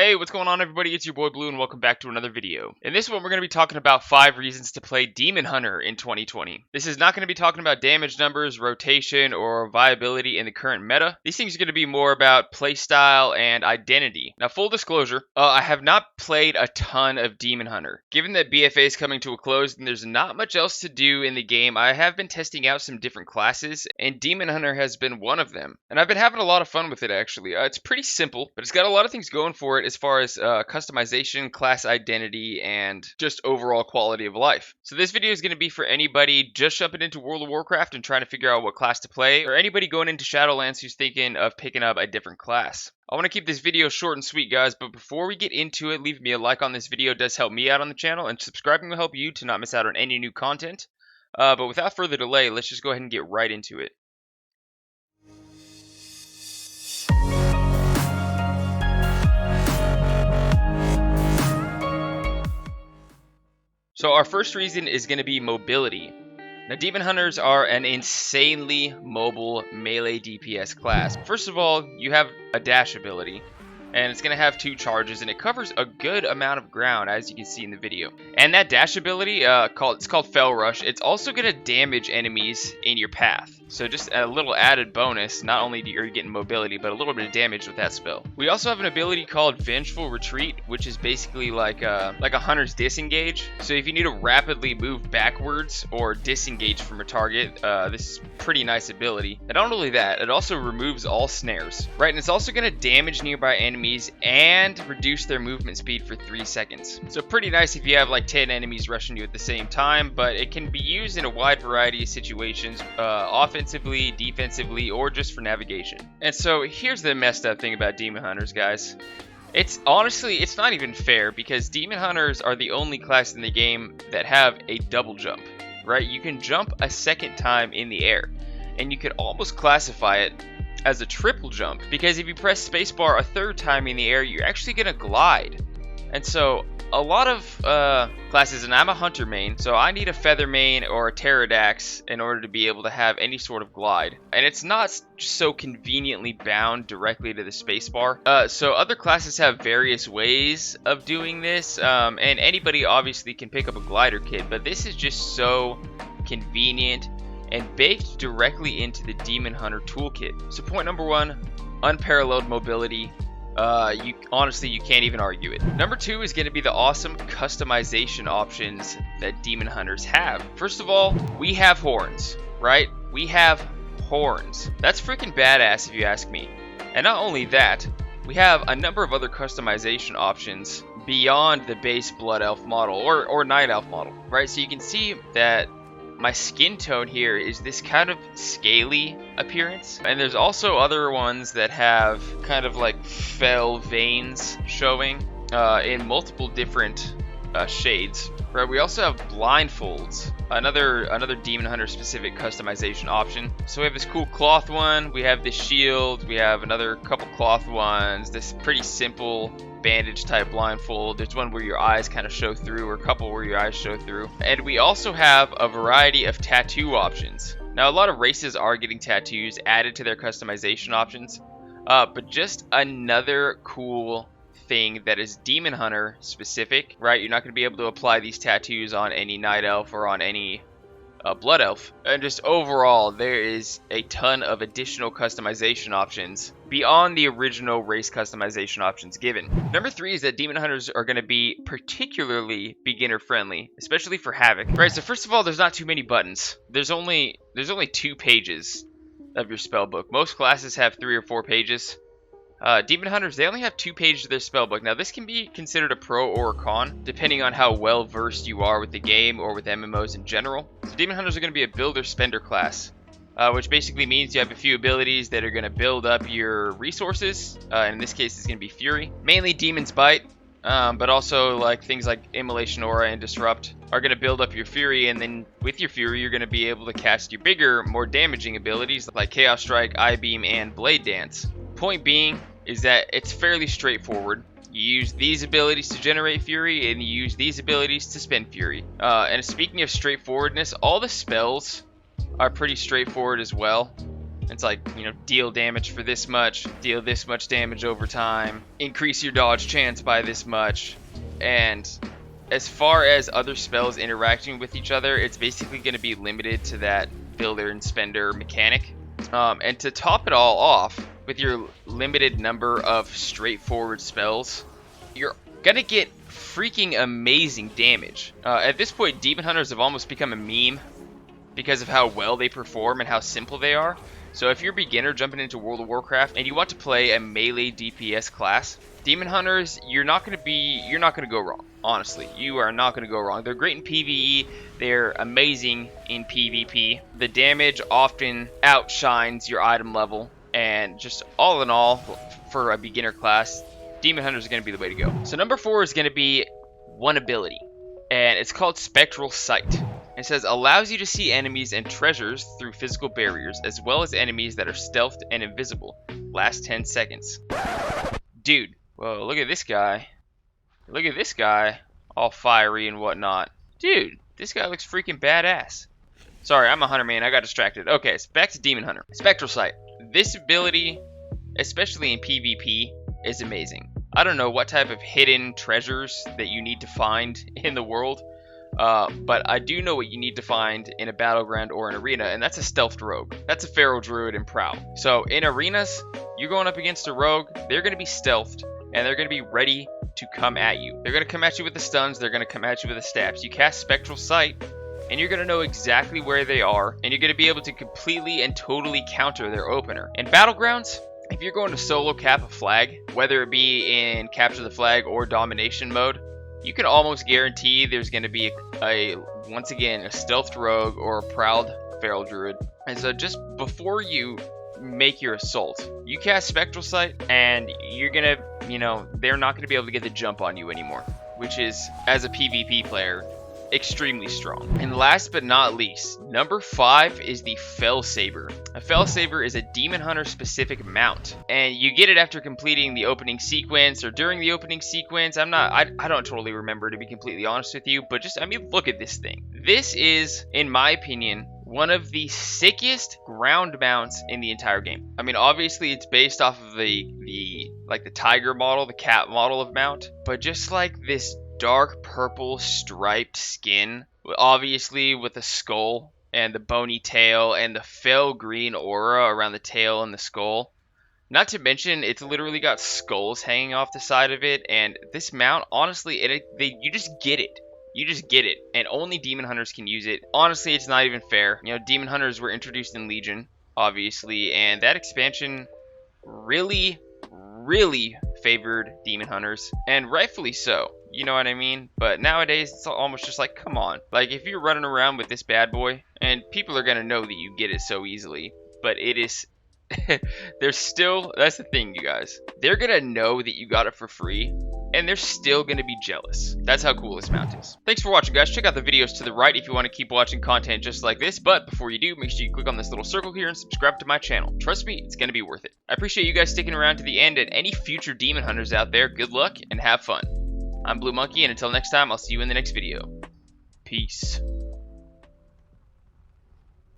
Hey, what's going on everybody? It's your boy Blue and welcome back to another video. In this one we're going to be talking about 5 reasons to play Demon Hunter in 2020. This is not going to be talking about damage numbers, rotation, or viability in the current meta. These things are going to be more about playstyle and identity. Now full disclosure, I have not played a ton of Demon Hunter. Given that BFA is coming to a close and there's not much else to do in the game, I have been testing out some different classes and Demon Hunter has been one of them. And I've been having a lot of fun with it actually. It's pretty simple, but it's got a lot of things going for it as far as customization, class identity, and just overall quality of life. So this video is going to be for anybody just jumping into World of Warcraft and trying to figure out what class to play, or anybody going into Shadowlands who's thinking of picking up a different class. I want to keep this video short and sweet, guys, but before we get into it, leave me a like on this video. It does help me out on the channel, and subscribing will help you to not miss out on any new content. But without further delay, let's just go ahead and get right into it. So our first reason is going to be mobility. Now Demon Hunters are an insanely mobile melee DPS class. First of all, you have a dash ability, and it's going to have 2 charges, and it covers a good amount of ground, as you can see in the video. And that dash ability, it's called Fel Rush. It's also going to damage enemies in your path. So just a little added bonus, not only are you getting mobility, but a little bit of damage with that spell. We also have an ability called Vengeful Retreat, which is basically like a hunter's disengage. So if you need to rapidly move backwards or disengage from a target, this is a pretty nice ability. And not only that, it also removes all snares, right? And it's also going to damage nearby enemies and reduce their movement speed for 3 seconds. So pretty nice if you have like 10 enemies rushing you at the same time, but it can be used in a wide variety of situations, offensively, defensively, or just for navigation. And so here's the messed up thing about Demon Hunters, guys. It's not even fair, because Demon Hunters are the only class in the game that have a double jump, right? You can jump a second time in the air, and you could almost classify it as a triple jump, because if you press spacebar a 3rd time in the air, you're actually going to glide. And so a lot of classes, and I'm a hunter main, so I need a feather main or a pterodax in order to be able to have any sort of glide. And it's not so conveniently bound directly to the spacebar. So other classes have various ways of doing this, and anybody obviously can pick up a glider kit, but this is just so convenient and baked directly into the Demon Hunter toolkit. So point number 1, unparalleled mobility. Honestly, you can't even argue it. Number 2 is going to be the awesome customization options that Demon Hunters have. First of all, we have horns, right? We have horns. That's freaking badass if you ask me. And not only that, we have a number of other customization options beyond the base Blood Elf model or Night Elf model, right? So you can see that my skin tone here is this kind of scaly appearance, and there's also other ones that have kind of like fell veins showing in multiple different shades. Right, we also have blindfolds, another Demon Hunter specific customization option. So we have this cool cloth one, we have this shield, we have another couple cloth ones, this pretty simple bandage type blindfold. There's one where your eyes kind of show through, or a couple where your eyes show through. And we also have a variety of tattoo options. Now a lot of races are getting tattoos added to their customization options, but just another cool thing that is Demon Hunter specific, right? You're not going to be able to apply these tattoos on any Night Elf or on any Blood Elf. And just overall, there is a ton of additional customization options beyond the original race customization options given. Number 3 is that Demon Hunters are going to be particularly beginner friendly, especially for HAVOC. Right, so first of all, there's not too many buttons. There's only 2 pages of your spellbook. Most classes have 3 or 4 pages. Demon Hunters, they only have 2 pages of their spellbook. Now this can be considered a pro or a con, depending on how well versed you are with the game or with MMOs in general. So Demon Hunters are going to be a builder spender class, which basically means you have a few abilities that are going to build up your resources. And in this case, it's going to be Fury. Mainly Demon's Bite, but also like things like Immolation Aura and Disrupt are going to build up your Fury, and then with your Fury, you're going to be able to cast your bigger, more damaging abilities like Chaos Strike, Eye Beam, and Blade Dance. Point being is that it's fairly straightforward. You use these abilities to generate Fury, and you use these abilities to spend Fury. And speaking of straightforwardness, all the spells are pretty straightforward as well. It's like, you know, deal damage for this much, deal this much damage over time, increase your dodge chance by this much. And as far as other spells interacting with each other, it's basically going to be limited to that builder and spender mechanic. And to top it all off, with your limited number of straightforward spells, you're going to get freaking amazing damage. At this point, Demon Hunters have almost become a meme because of how well they perform and how simple they are. So if you're a beginner jumping into World of Warcraft and you want to play a melee DPS class, Demon Hunters, you're not going to go wrong. Honestly, you are not going to go wrong. They're great in PvE. They're amazing in PvP. The damage often outshines your item level, and just all in all, for a beginner class, Demon Hunters are going to be the way to go. So number 4 is going to be one ability, and it's called Spectral Sight. It says, allows you to see enemies and treasures through physical barriers, as well as enemies that are stealthed and invisible. Last 10 seconds. Dude, whoa, look at this guy. Look at this guy, all fiery and whatnot. Dude, this guy looks freaking badass. Sorry, I'm a hunter, man. I got distracted. Okay, so back to Demon Hunter. Spectral Sight. This ability, especially in PvP, is amazing. I don't know what type of hidden treasures that you need to find in the world, but I do know what you need to find in a battleground or an arena, and that's a stealthed rogue. That's a feral druid and prowl. So in arenas, you're going up against a rogue, they're going to be stealthed, and they're going to be ready to come at you. They're going to come at you with the stuns, they're going to come at you with the stabs. You cast Spectral Sight, and you're going to know exactly where they are, and you're going to be able to completely and totally counter their opener. In battlegrounds, if you're going to solo cap a flag, whether it be in capture the flag or domination mode, you can almost guarantee there's going to be once again, a stealthed rogue or a prowled feral druid. And so just before you make your assault, you cast Spectral Sight, and you're going to, you know, they're not going to be able to get the jump on you anymore, which is, as a PvP player, extremely strong. And last but not least, number 5 is the Felsaber. A Felsaber is a Demon Hunter specific mount, and you get it after completing the opening sequence or during the opening sequence. I don't totally remember, to be completely honest with you, but just, I mean, look at this thing. This is, in my opinion, one of the sickest ground mounts in the entire game. I mean, obviously it's based off of the tiger model, the cat model of mount, but just like this dark purple striped skin, obviously with the skull and the bony tail and the fell green aura around the tail and the skull. Not to mention, it's literally got skulls hanging off the side of it, and this mount, honestly, you just get it. You just get it, and only Demon Hunters can use it. Honestly, it's not even fair. You know, Demon Hunters were introduced in Legion, obviously, and that expansion really favored Demon Hunters, and rightfully so. You know what I mean? But nowadays, it's almost just like, come on. Like, if you're running around with this bad boy, and people are going to know that you get it so easily, but it is... there's still... That's the thing, you guys. They're going to know that you got it for free, and they're still going to be jealous. That's how cool this mount is. Thanks for watching, guys. Check out the videos to the right if you want to keep watching content just like this, but before you do, make sure you click on this little circle here and subscribe to my channel. Trust me, it's going to be worth it. I appreciate you guys sticking around to the end, and any future Demon Hunters out there, good luck and have fun. I'm Blue Monkey, and until next time, I'll see you in the next video. Peace.